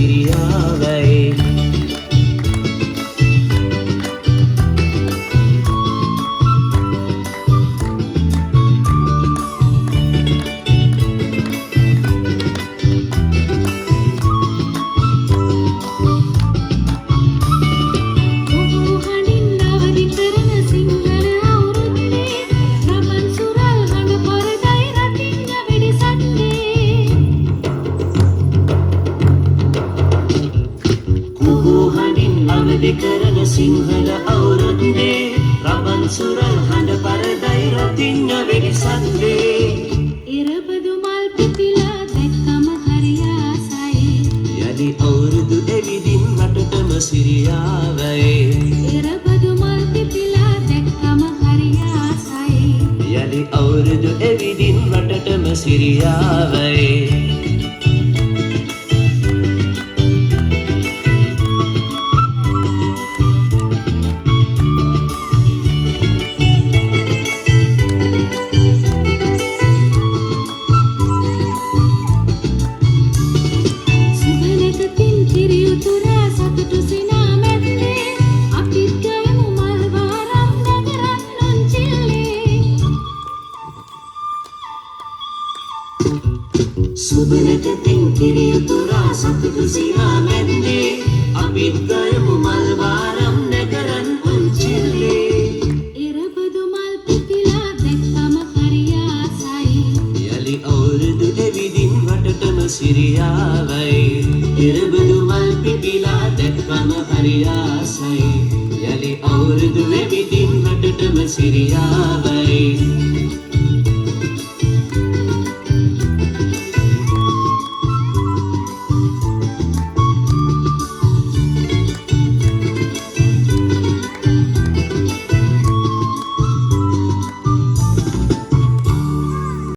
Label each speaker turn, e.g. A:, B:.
A: සිරියාවයි කරන සිංහල අවුරුද්දේ රබන් සුරල් හඬ පරදයි රතිඤ්ඤ වෙඩිසන්දේ ඉරබදු මල් පිපිලා දැක්කම හරි ආසයි යලි අවුරුදු එවිදින් වටටම සිරියාවයි ඉරබදු මල් පිපිලා දැක්කම හරි ආසයි යලි අවුරුදු එවිදින් වටටම සිරියාවයි සුබනකතින් කිරියුතුරා සතුටු සිනා මැද්දේ අපිත් ගයමු මල් වාරම් නැකරන් උන්චිල්ලේ ඉරබදු මල් පිපිලා දැක්කම හරි ආසයි යලි අවුරුදු එවිදින් වටටම සිරියාවයි ඉරබදු මල් පිපිලා දැක්කම හරි ආසයි යලි අවුරුදු එවිදින් වටටම සිරියාවයි